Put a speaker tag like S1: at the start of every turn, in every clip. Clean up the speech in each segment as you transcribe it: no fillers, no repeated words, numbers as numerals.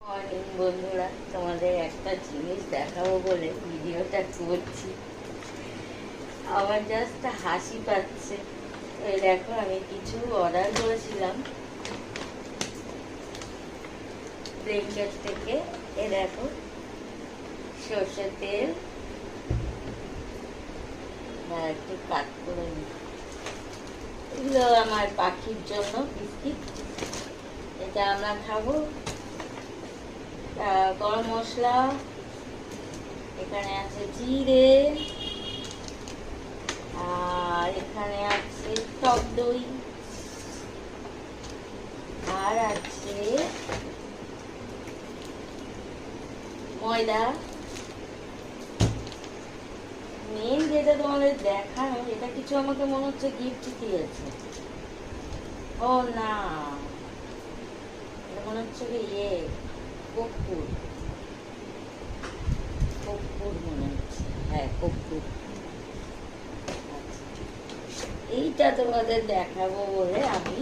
S1: Morning বন্ধুরা, তোমাদের একটা জিনিস দেখাবো বলে ভিডিওটা করছি। আমার জাস্ট হাসি পাচ্ছে। এই দেখো, আমি কিছু অর্ডার করেছিলাম ব্লিঙ্কিট থেকে। এ দেখো, সর্ষের তেল, একটু কাট করে নিই। এগুলো আমার পাখির জন্য বিস্কিট, এটা আমরা খাবো। গরম মশলা, এখানে আছে জিরে, আর এখানে আছে টক দই, আর আছে ময়দা। মেন যেটা তোমাদের দেখানো, এটা কিছু আমাকে মনে হচ্ছে গিফট দিয়েছে। ও না, এটা মনে হচ্ছে কি কর্পূর। কর্পূর মনে হচ্ছে, হ্যাঁ কর্পূর। এইটা তোমাদের দেখাবো বলে আমি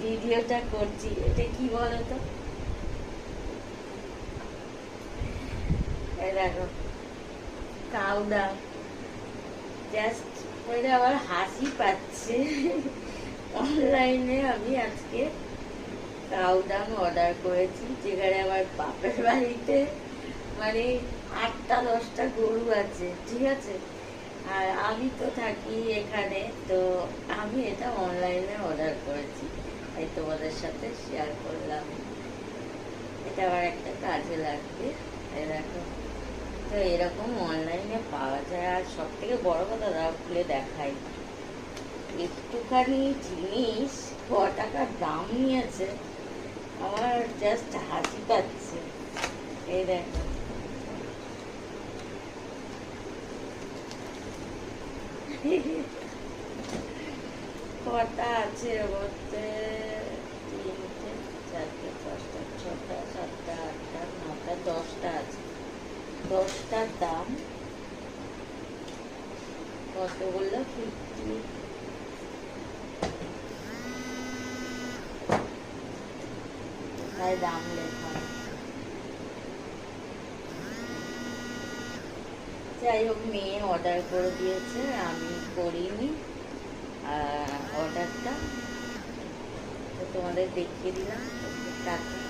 S1: ভিডিওটা করছি। এটা কি বলতো, দেখো কাউডা, জাস্ট ওইটা আমার হাসি পাচ্ছে। অনলাইনে আমি আজকে কাউডাং অর্ডার করেছি, যেখানে আমার বাপের বাড়িতে মানে 8-10টা গরু আছে, ঠিক আছে। আর আমি তো থাকি এখানে, তো আমি এটা অনলাইনে অর্ডার করেছি, তাই তোমাদের সাথে শেয়ার করলাম। এটা আমার একটা কাজে লাগবে। দেখো, তো এরকম অনলাইনে পাওয়া যায়। আর সব থেকে বড় কথা, দাও খুলে দেখাই, একটুখানি জিনিস ক টাকার দাম নিয়েছে, আমার জাস্ট হাসি পাচ্ছে। এই দেখো, কটা আছে এর মধ্যে? 3টে, 4টে, 5টা, 6টা, 7টা, 8টা, 9টা, 10টা আছে। 10টার দাম কত বললো? 50। দাম লেখা। যাই হোক, মেয়ে অর্ডার করে দিয়েছে, আমি করিনি অর্ডারটা, তো তোমাদের দেখিয়ে দিলাম। টাকা